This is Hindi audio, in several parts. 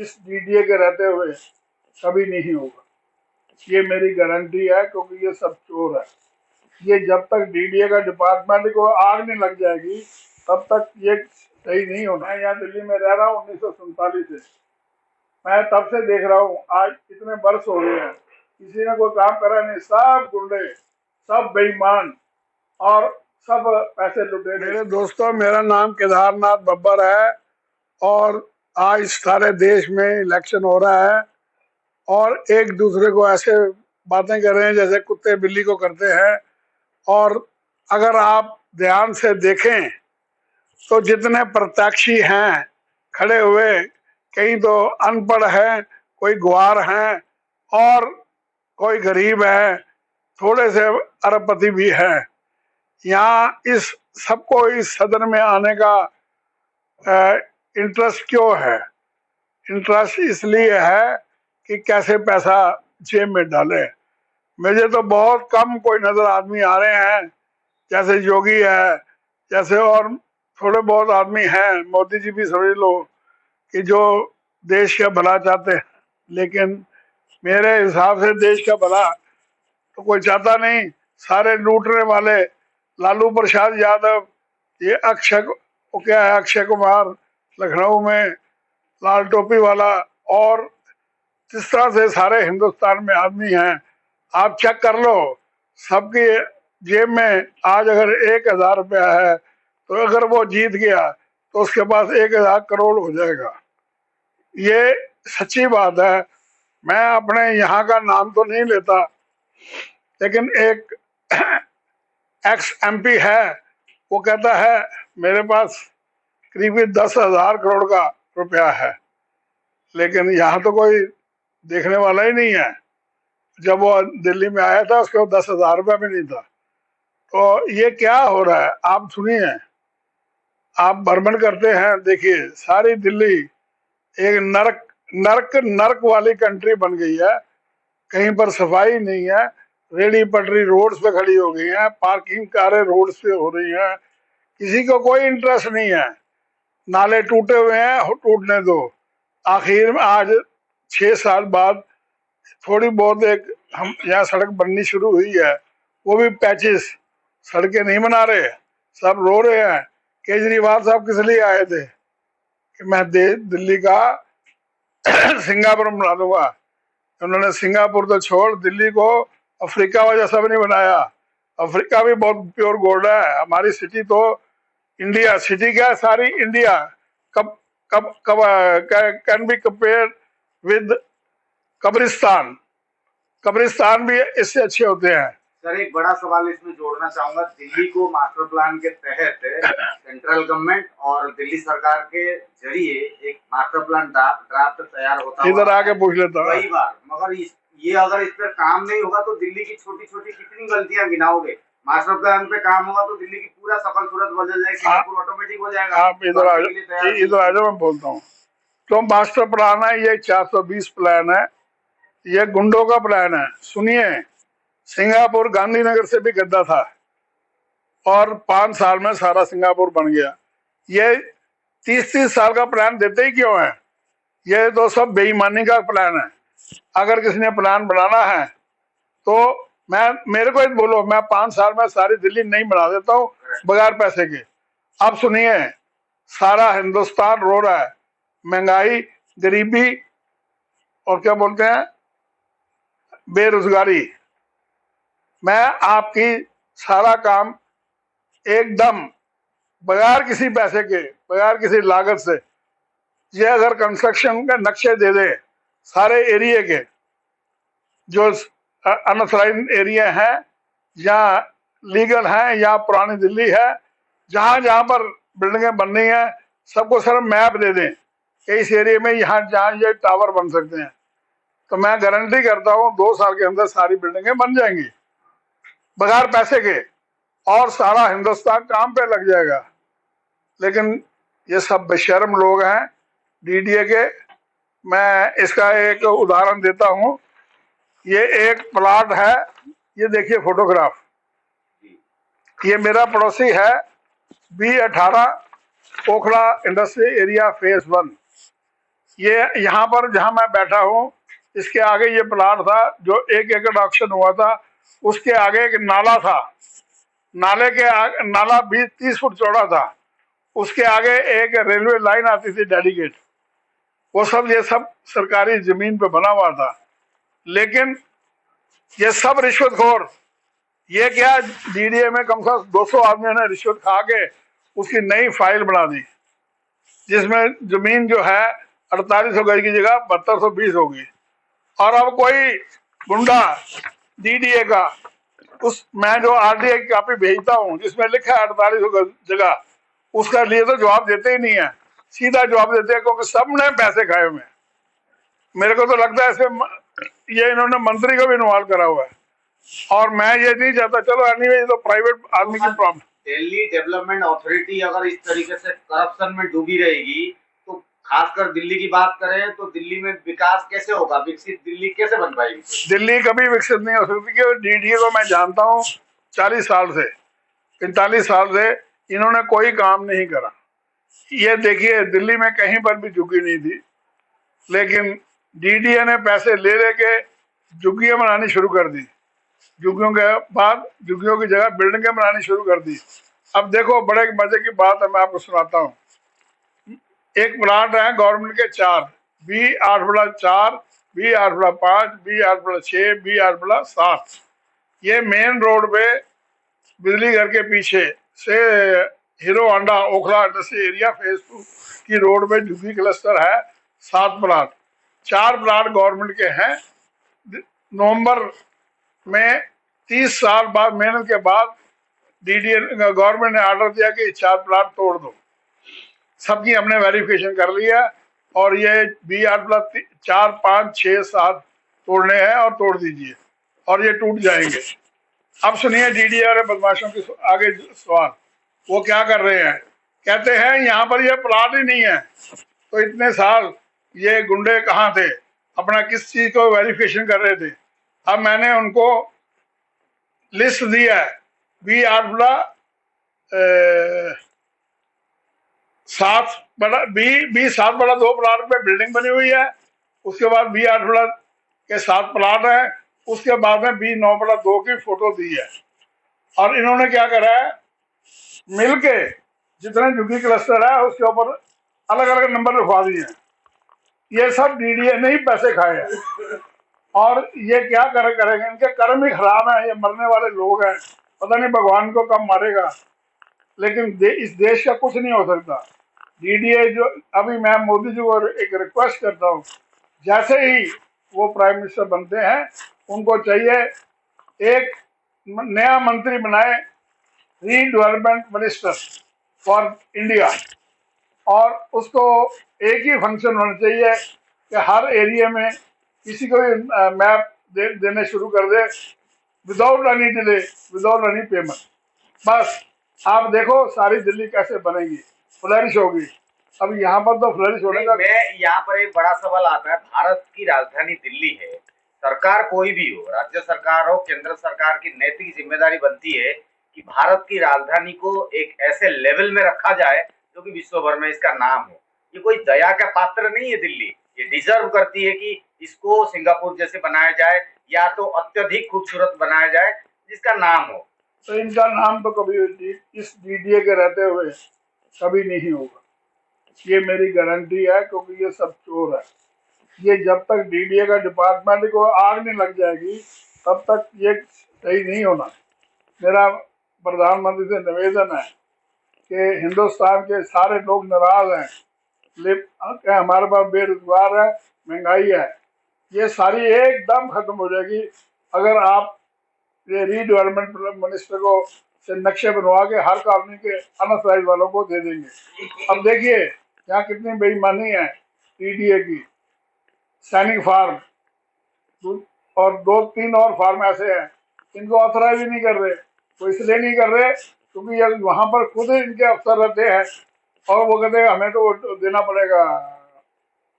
इस डीडीए के रहते हुए कभी नहीं होगा। ये मेरी गारंटी है, क्योंकि ये सब चोर है। ये जब तक डीडीए का डिपार्टमेंट को आग नहीं लग जाएगी तब तक ये सही नहीं होना। मैं यहाँ दिल्ली में रह रहा हूँ 1947 से, मैं तब से देख रहा हूँ, आज इतने वर्ष हो गए हैं, किसी ने कोई काम करा नहीं। सब गुंडे, सब बेईमान और सब पैसे लुटे। मेरे दोस्तों, मेरा नाम केदारनाथ बब्बर है और आज सारे देश में इलेक्शन हो रहा है और एक दूसरे को ऐसे बातें कर रहे हैं जैसे कुत्ते बिल्ली को करते हैं। और अगर आप ध्यान से देखें तो जितने प्रत्याशी हैं खड़े हुए, कहीं तो अनपढ़ हैं, कोई ग्वार हैं और कोई गरीब है, थोड़े से अरबपति भी हैं। यहाँ इस सबको इस सदन में आने का इंटरेस्ट क्यों है? इंटरेस्ट इसलिए है कि कैसे पैसा जेब में डाले। मुझे तो बहुत कम कोई नजर आदमी आ रहे हैं, जैसे योगी है, जैसे और थोड़े बहुत आदमी हैं, मोदी जी भी समझ लो, कि जो देश का भला चाहते हैं। लेकिन मेरे हिसाब से देश का भला तो कोई चाहता नहीं। सारे लूटने वाले लालू प्रसाद यादव, ये अक्षय, वो क्या है, अक्षय कुमार लखनऊ में, लाल टोपी वाला, और जिस तरह से सारे हिंदुस्तान में आदमी हैं, आप चेक कर लो, सबकी जेब में आज अगर 1000 रुपया है तो अगर वो जीत गया तो उसके पास 1000 करोड़ हो जाएगा। ये सच्ची बात है। मैं अपने यहाँ का नाम तो नहीं लेता, लेकिन एक एक्स एमपी है, वो कहता है मेरे पास करीब 10,000 करोड़ का रुपया है, लेकिन यहाँ तो कोई देखने वाला ही नहीं है। जब वो दिल्ली में आया था उसके 10,000 रुपया भी नहीं था। तो ये क्या हो रहा है? आप सुनिए, आप भ्रमण करते हैं, देखिए सारी दिल्ली एक नरक नरक नरक वाली कंट्री बन गई है। कहीं पर सफाई नहीं है, रेडी पटरी रोड्स पे खड़ी हो गई है, पार्किंग कारें रोड्स पे हो रही हैं, किसी को कोई इंटरेस्ट नहीं है। नाले टूटे हुए हैं, टूटने दो। आखिर में आज 6 साल बाद थोड़ी बहुत एक हम यहाँ सड़क बननी शुरू हुई है, वो भी पैचेस, सड़कें नहीं बना रहे, सब रो रहे हैं। केजरीवाल साहब किस लिए आए थे कि मैं दिल्ली का सिंगापुर बना दूंगा। उन्होंने सिंगापुर तो छोड़, दिल्ली को अफ्रीका वजह सब नहीं बनाया। अफ्रीका भी बहुत प्योर गोल्ड है। हमारी सिटी तो इंडिया सिटी क्या है, सारी इंडिया कब कब कब कैन बी कंपेयर विद कब्रिस्तान। कब्रिस्तान भी इससे अच्छे होते हैं। सर, एक बड़ा सवाल इसमें जोड़ना चाहूंगा। दिल्ली को मास्टर प्लान के तहत सेंट्रल गवर्नमेंट और दिल्ली सरकार के जरिए एक मास्टर प्लान ड्राफ्ट तैयार होता है। इधर आके पूछ लेता हूँ कई बार, मगर ये अगर इस पर काम नहीं होगा तो दिल्ली की छोटी छोटी कितनी गलतियां गिनाओगे? मास्टर प्लान पे काम होगा तो दिल्ली की पूरा शकल सूरत बदल जाएगी, ऑटोमेटिक हो जाएगा। आप इधर आ जाओ, मैं बोलता हूँ। तो मास्टर प्लान है, ये 420 प्लान है, ये गुंडों का प्लान है। सुनिए, सिंगापुर गांधीनगर से भी गद्दा था और 5 साल में सारा सिंगापुर बन गया। ये 30-30 साल का प्लान देते ही क्यों है? ये तो सब बेईमानी का प्लान है। अगर किसी ने प्लान बनाना है तो मेरे को ही बोलो, मैं 5 साल में सारी दिल्ली नहीं बना देता हूँ बगैर पैसे के। अब सुनिए, सारा हिंदुस्तान रो रहा है, महंगाई, गरीबी और क्या बोलते हैं, बेरोजगारी। मैं आपकी सारा काम एकदम बगैर किसी पैसे के, बगैर किसी लागत से, ये अगर कंस्ट्रक्शन के नक्शे दे दे सारे एरिया के, जो अनऑथराइज्ड एरिया है या लीगल है या पुरानी दिल्ली है, जहां जहां पर बिल्डिंगें बननी है, सबको सर मैप दे दें कि इस एरिया में यहाँ जहाँ ये टावर बन सकते हैं, तो मैं गारंटी करता हूँ 2 साल के अंदर सारी बिल्डिंगें बन जाएंगी बगैर पैसे के, और सारा हिंदुस्तान काम पे लग जाएगा। लेकिन ये सब बेशर्म लोग हैं डीडीए के। मैं इसका एक उदाहरण देता हूँ। ये एक प्लाट है, ये देखिए फोटोग्राफ, ये मेरा पड़ोसी है, B18 Okhla industry area phase 1। ये यहाँ पर जहाँ मैं बैठा हूँ, इसके आगे ये प्लाट था जो 1 एकड़ ऑक्शन हुआ था, उसके आगे एक नाला था, नाले के आगे, नाला 20-30 फुट चौड़ा था, उसके आगे एक रेलवे लाइन आती थी डेडिकेट, वो सब, ये सब सरकारी जमीन पे बना हुआ था। लेकिन ये सब रिश्वतखोर, ये क्या, डीडीए में कम से कम 200 आदमियों ने रिश्वत खा के उसकी नई फाइल बना दी, जिसमें जमीन जो है 4800 गज की जगह 7220 होगी। और अब कोई गुंडा डीडीए का, उस, मैं जो आरडीए की कॉपी भेजता हूँ जिसमें लिखा है 4800 गज जगह, उसका लिए तो जवाब देते ही नहीं है, सीधा जवाब देते हैं, क्योंकि सबने पैसे खाए हुए हैं। मेरे को तो लगता है इसमें ये इन्होंने मंत्री को भी इन्वॉल्व करा हुआ है, और मैं ये नहीं चाहता। चलो एनीवे, ये तो प्राइवेट आदमी की प्रॉब्लम। दिल्ली डेवलपमेंट अथॉरिटी अगर इस तरीके से करप्शन में डूबी रहेगी, तो खासकर दिल्ली की बात करें तो दिल्ली में विकास कैसे होगा, विकसित दिल्ली कैसे बन पाएगी? दिल्ली कभी विकसित नहीं हो सकती, क्योंकि डीडीए को मैं जानता हूँ 40 साल से, 45 साल से इन्होंने कोई काम नहीं करा। ये देखिए, दिल्ली में कहीं पर भी झुग्गी नहीं थी, लेकिन डीडीए ने पैसे ले लेके झुग्गियां बनानी शुरू कर दी, झुग्गियों के बाद झुग्गियों की जगह बिल्डिंगें बनानी शुरू कर दी। अब देखो, बड़े मजे की बात है, मैं आपको सुनाता हूँ। एक प्लाट है गवर्नमेंट के 4, B8/4, B8/5, B8/6, B8/7, ये मेन रोड पे बिजली घर के पीछे से hero Honda Okhla industry area phase 2 की रोड पे झुग्गी क्लस्टर है, 7 प्लाट, 4 प्लाट गवर्नमेंट के हैं। नवंबर में 30 साल बाद, मेहनत के बाद, डीडीए गवर्नमेंट ने ऑर्डर दिया कि 4 प्लाट तोड़ दो। सबकी हमने वेरिफिकेशन कर लिया, और ये B8/4, 5, 6, 7 तोड़ने हैं, और तोड़ दीजिए, और ये टूट जाएंगे। अब सुनिए डीडीए वाले बदमाशों की आगे सवाल, वो क्या कर रहे हैं, कहते हैं यहाँ पर ये प्लाट ही नहीं है। तो इतने साल ये गुंडे कहाँ थे, अपना किस चीज को वेरिफिकेशन कर रहे थे? अब मैंने उनको लिस्ट दी है, B7/2 प्लाट पे बिल्डिंग बनी हुई है, उसके बाद B8/7 प्लाट है, उसके बाद में B9/2 की फोटो दी है। और इन्होंने क्या करा है, मिलके जितने झुग्गी क्लस्टर है उसके ऊपर अलग अलग नंबर लिखवा दिए हैं। ये सब डीडीए ने ही पैसे खाए हैं, और ये क्या करेंगे, इनके कर्म ही खराब है, ये मरने वाले लोग हैं, पता नहीं भगवान को कब मारेगा, लेकिन इस देश का कुछ नहीं हो सकता। डीडीए जो, अभी मैं मोदी जी को एक रिक्वेस्ट करता हूँ, जैसे ही वो प्राइम मिनिस्टर बनते हैं, उनको चाहिए एक नया मंत्री बनाए, रीडेवलपमेंट मिनिस्टर फॉर इंडिया, और उसको एक ही फंक्शन होना चाहिए कि हर एरिया में किसी को भी मैप देने शुरू कर दे, without any delay, without any payment. बस आप देखो सारी दिल्ली कैसे बनेगी, फ्लरिश होगी। अब यहाँ पर तो फ्लरिश होने का, मैं यहाँ पर एक बड़ा सवाल आता है, भारत की राजधानी दिल्ली है, सरकार कोई भी हो, राज्य सरकार हो, केंद्र सरकार की नैतिक जिम्मेदारी बनती है कि भारत की राजधानी को एक ऐसे लेवल में रखा जाए जो कि विश्व भर में इसका नाम हो। ये कोई दया का पात्र नहीं है दिल्ली, ये डिजर्व करती है कि इसको सिंगापुर जैसे बनाया जाए, या तो अत्यधिक खूबसूरत बनाया जाए जिसका नाम हो। तो इनका नाम तो कभी इस डीडीए के रहते हुए कभी नहीं होगा, ये मेरी गारंटी है, क्योंकि ये सब चोर है। ये जब तक डीडीए का डिपार्टमेंट को आग नहीं लग जाएगी, तब तक ये सही नहीं होना। मेरा प्रधानमंत्री से निवेदन है कि हिंदुस्तान के सारे लोग नाराज हैं, हमारे पास बेरोजगार है, महंगाई है, ये सारी एकदम खत्म हो जाएगी अगर आप ये रीडेवलपमेंट मिनिस्टर को से नक्शे बनवा के हर कॉलोनी के अनअथराइज वालों को दे देंगे। अब देखिए यहाँ कितनी बेईमानी है डीडीए की। सैनिक फार्म और 2-3 और फार्म ऐसे हैं, इनको ऑथराइज ही नहीं कर रहे। तो इसलिए नहीं कर रहे क्योंकि ये वहाँ पर खुद इनके अफसर रहते हैं, और वो कहते हैं हमें तो देना पड़ेगा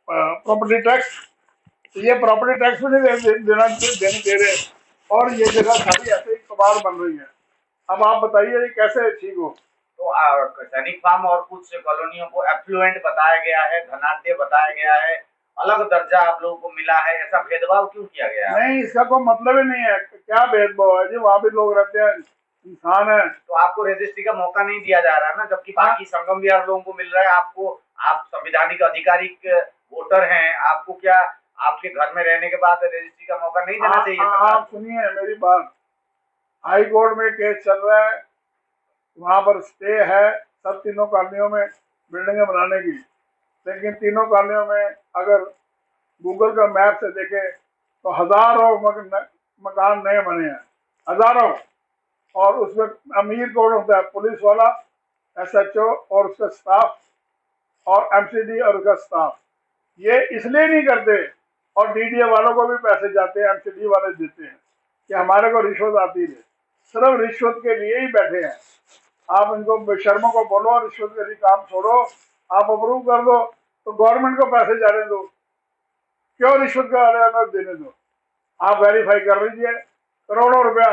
प्रॉपर्टी टैक्स। तो ये प्रॉपर्टी टैक्स भी नहीं देने दे रहे, और ये जगह सारी ऐसे ही कबाड़ बन रही है। अब आप बताइए ये कैसे ठीक हो? तो सैनिक फार्म और कुछ कॉलोनियों को एफ्लुएंट बताया गया है, धनाढ्य बताया गया है, अलग दर्जा आप लोगों को मिला है, ऐसा भेदभाव क्यों किया गया है? नहीं, इसका कोई मतलब ही नहीं है। क्या भेदभाव है जी, वहाँ भी लोग रहते हैं, इंसान है। तो आपको रजिस्ट्री का मौका नहीं दिया जा रहा है ना, जबकि बाकी संगम विहार लोगों को मिल रहा है। आपको, आप संविधानिक अधिकारिक वोटर हैं, आपको क्या आपके घर में रहने के बाद रजिस्ट्री का मौका नहीं देना चाहिए सरकार आप को? सुनिए मेरी बात। हाई कोर्ट में केस चल रहा है, वहां पर स्टे है सब तीनों कॉलोनियों में बिल्डिंगें बनाने की। लेकिन तीनों कॉलोनियों में अगर गूगल का मैप से देखें तो हजारों मकान नए बने हैं, हजारों। और उसमें अमीर कौन होता है? पुलिस वाला, एसएचओ और उसका स्टाफ, और एमसीडी और उसका स्टाफ। ये इसलिए नहीं करते, और डीडीए वालों को भी पैसे जाते हैं, एमसीडी वाले देते हैं कि हमारे को रिश्वत आती रहे। सिर्फ रिश्वत के लिए ही बैठे हैं। आप इनको बेशर्मों को बोलो रिश्वत के लिए काम छोड़ो, आप अप्रूव कर दो तो गवर्नमेंट को पैसे जाने दो, क्यों रिश्वत का अलग देने दो? आप वेरीफाई कर लीजिए, करोड़ों रुपया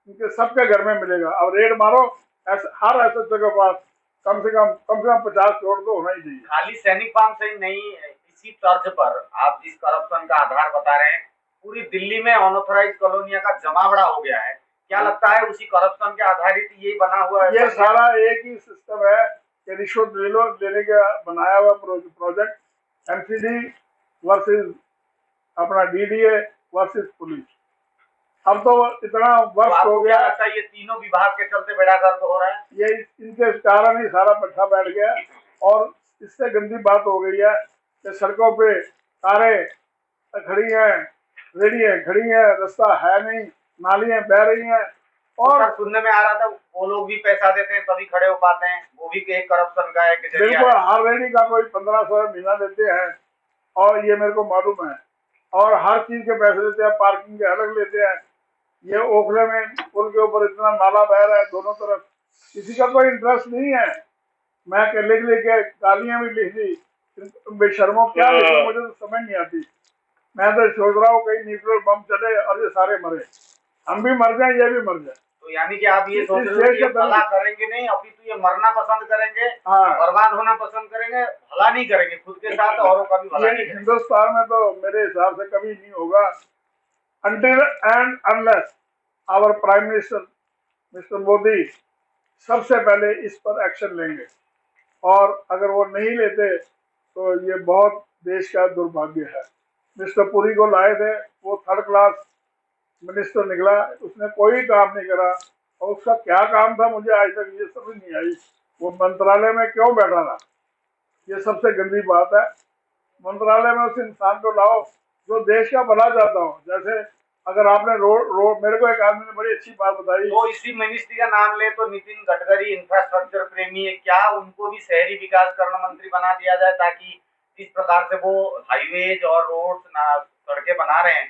इनके सबके घर में मिलेगा। अब रेड मारो, हर एसएचओ के पास कम से कम 50 करोड़ तो होना ही चाहिए। खाली सैनिक फार्म से ही नहीं, इसी तर्ज पर आप जिस करप्शन का आधार बता रहे हैं, पूरी दिल्ली में अनऑथराइज कॉलोनियों का जमावड़ा हो गया है। क्या लगता है उसी करप्शन के आधारित ये बना हुआ है? ये सारा एक ही सिस्टम है कि रिश्वत ले लो, लेने का बनाया हुआ प्रोजेक्ट। एमसीडी वर्सेस अपना डीडीए वर्सेस पुलिस। अब तो इतना वर्ष हो गया। ऐसा ये तीनों विभाग के चलते बेड़ा गर्क हो रहा है। ये इनके कारण ही सारा पट्टा बैठ गया। और इससे गंदी बात हो गई है कि सड़कों पे कारें खड़ी हैं, रेडियां खड़ी हैं, रास्ता है नहीं, नालियां बह रही हैं। और तो सुनने में आ रहा था वो लोग भी पैसा देते हैं तभी खड़े हो पाते हैं, वो भी एक करप्शन का एक जरिया बिल्कुल, है। हर रेडी का कोई 1500 महीना देते हैं, और ये मेरे को मालूम है। और हर चीज के पैसे देते हैं, पार्किंग के अलग लेते हैं। ये ओखले में पुल के ऊपर इतना नाला बह रहा है दोनों तरफ, किसी का कोई इंटरेस्ट नहीं है। मैं लिख लिख के गालियां भी लिख दी, बेशर्मो क्या लिखूं, मुझे तो समझ नहीं आती। मैं तो सोच रहा हूँ कहीं न्यूक्लियर बम चले और ये सारे मरे, हम भी मर जाए, ये भी मर जाए। तो यानी कि आप ये सोच रहे हो कि भला करेंगे नहीं, अभी तो ये मरना पसंद करेंगे, बर्बाद होना पसंद करेंगे, भला नहीं करेंगे खुद के साथ, औरों का भी भला नहीं करेंगे। हिंदुस्तान में तो मेरे हिसाब से कभी नहीं होगा, until and unless our prime minister mister Modi सबसे पहले इस पर एक्शन लेंगे। और अगर वो नहीं लेते तो ये बहुत देश का दुर्भाग्य है। मिस्टर पुरी को लाए थे, वो थर्ड क्लास मिनिस्टर निकला, उसने कोई काम नहीं करा। और उसका क्या काम था मुझे आज तक ये समझ नहीं आई। वो मंत्रालय में क्यों बैठा था, ये सबसे गंदी बात है। मंत्रालय में उस इंसान को लाओ जो देश का भला चाहता हो। जैसे अगर आपने रोड मेरे को एक आदमी ने बड़ी अच्छी बात बताई, तो इसी मिनिस्ट्री का नाम ले तो नितिन गडकरी इंफ्रास्ट्रक्चर प्रेमी है, क्या उनको भी शहरी विकास कर्ण मंत्री बना दिया जाए, ताकि जिस प्रकार से वो हाईवेज और रोड सड़कें बना रहे हैं,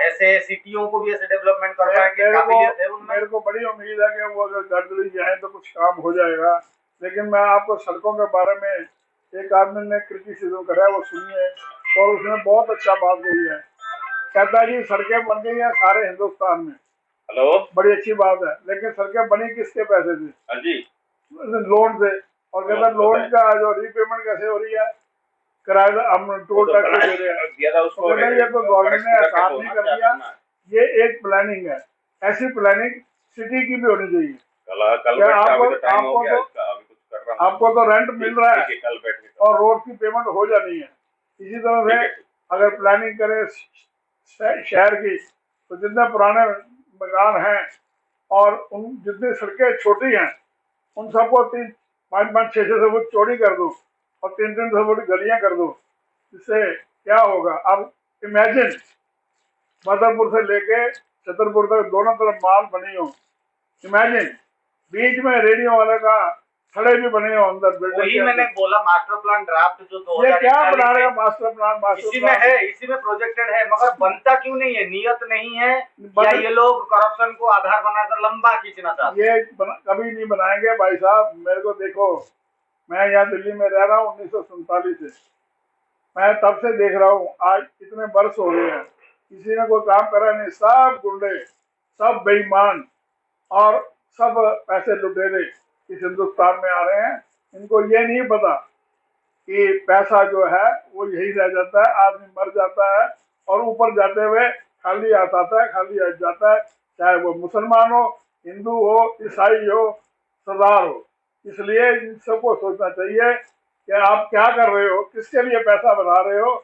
ऐसे सिटियों को भी ऐसे डेवलपमेंट कर पाएंगे? काबिलियत है उनमें। मेरे को बड़ी उम्मीद है कि वो अगर गडकरी जाए तो कुछ काम हो जाएगा। लेकिन मैं आपको सड़कों के बारे में, एक आदमी ने क्रिटिसिज्म करा है, वो सुनिए। और उसने बहुत अच्छा बात कही है। कहता है कि सड़कें बन गई हैं सारे हिंदुस्तान में। हेलो, बड़ी अच्छी बात है, लेकिन सड़कें बनी किसके पैसे से? हाँ जी, लोन से। और कहता लोन का जो रीपेमेंट कैसे हो रही है? किराया हम टोल टैक्स दे रहे हैं। ये तो गवर्नमेंट ने आसान नहीं कर दिया, ये एक प्लानिंग है। ऐसी प्लानिंग सिटी की भी होनी चाहिए। आपको तो रेंट मिल रहा है और रोड की पेमेंट हो जानी है। इसी तरह से अगर प्लानिंग करें शहर की, तो जितने पुराने मकान हैं और उन जितनी सड़कें छोटी हैं उन सबको 5-5-6-6 फुट चौड़ी कर दो और 3-3 फुट गलियां कर दो। इससे क्या होगा? अब इमेजिन मदरपुर से लेके छतरपुर तक दोनों तरफ माल बनी हो। इमेजिन बीच में रेडियो वाले का खड़े भी बने हो अंदर। वही मैंने बोला, मास्टर प्लान ड्राफ्ट जो 2000 ये क्या बना रहे हैं मास्टर प्लान? इसी में है, इसी में प्रोजेक्टेड है, मगर बनता क्यों नहीं है? नियत नहीं है या ये लोग करप्शन को आधार बनाकर लंबा खींचना चाहते हैं? ये कभी नहीं बनाएंगे भाई साहब। मेरे को देखो, मैं यहाँ दिल्ली में रह रहा हूँ 1947 से। मैं तब से देख रहा हूँ, आज इतने वर्ष हो गए हैं, किसी ने कोई काम करा नहीं। सब गुंडे, सब बेईमान और सब पैसे लुटेरे इस हिंदुस्तान में आ रहे हैं। इनको ये नहीं पता कि पैसा जो है वो यही रह जाता है, आदमी मर जाता है और ऊपर जाते हुए खाली हाथ आता है, खाली हाथ जाता है, चाहे वो मुसलमान हो, हिंदू हो, ईसाई हो, सरदार हो। इसलिए इन सबको सोचना चाहिए कि आप क्या कर रहे हो, किसके लिए पैसा बना रहे हो।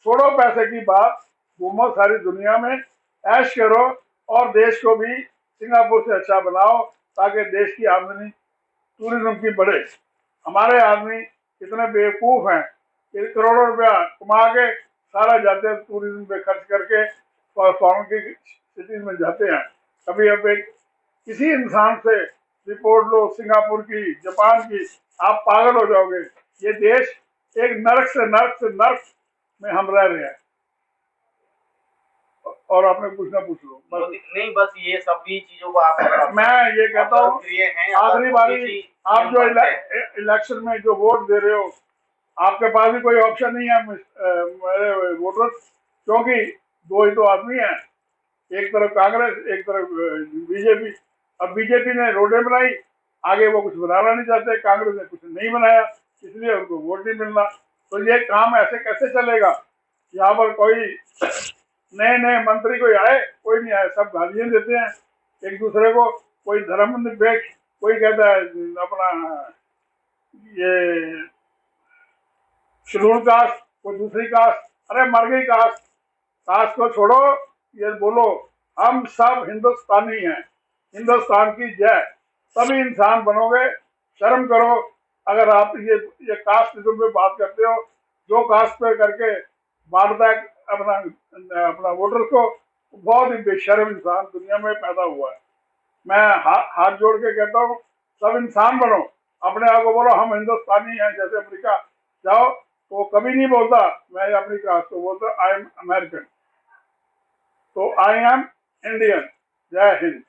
छोड़ो पैसे की बात, घूमो सारी दुनिया में, ऐश करो और देश को भी सिंगापुर से अच्छा बनाओ ताकि देश की आमदनी टूरिज्म की बढ़े। हमारे आदमी इतने बेवकूफ हैं कि करोड़ों रुपया कमा के सारा जाते हैं टूरिज्म पे खर्च करके, फॉरेन की सिटीज में जाते हैं। कभी अब एक किसी इंसान से रिपोर्ट लो सिंगापुर की, जापान की, आप पागल हो जाओगे। ये देश एक नरक से नरक से नरक में हम रह रहे हैं। और आपने कुछ ना पूछ लो बस। नहीं, बस ये सभी चीजों को आप मैं ये कहता हूँ आखिरी बारी आप जो इलेक्शन में जो वोट दे रहे हो, आपके पास भी कोई ऑप्शन नहीं है मेरे वोटर्स, क्योंकि दो ही तो आदमी हैं, एक तरफ कांग्रेस, एक तरफ बीजेपी। अब बीजेपी ने रोडें बनाई, आगे वो कुछ बनाना नहीं चाहते, कांग्रेस ने कुछ नहीं बनाया, इसलिए उनको वोट नहीं मिलना। तो ये काम ऐसे कैसे चलेगा। यहाँ पर कोई नए नए मंत्री कोई आए, कोई नहीं आए, सब गालियां देते हैं एक दूसरे को। कोई धर्म निरपेक्ष, कोई कहता है अपना ये शेड्यूल कास्ट, कोई दूसरी कास्ट। अरे मर गई कास्ट, कास्ट को छोड़ो, ये बोलो हम सब हिंदुस्तानी हैं, हिंदुस्तान की जय, तभी इंसान बनोगे। शर्म करो अगर आप ये कास्टिज्म पे बात करते हो। जो कास्ट पे करके बांटता है अपना अपना वोटर को, बहुत ही बेशर्म इंसान दुनिया में पैदा हुआ है। मैं हाथ जोड़ के कहता हूँ सब इंसान बनो, अपने आप को बोलो हम हिंदुस्तानी हैं। जैसे अमेरिका जाओ तो वो कभी नहीं बोलता मैं अपनी कास्ट को, बोलता आई एम अमेरिकन। तो आई एम इंडियन। जय हिंद।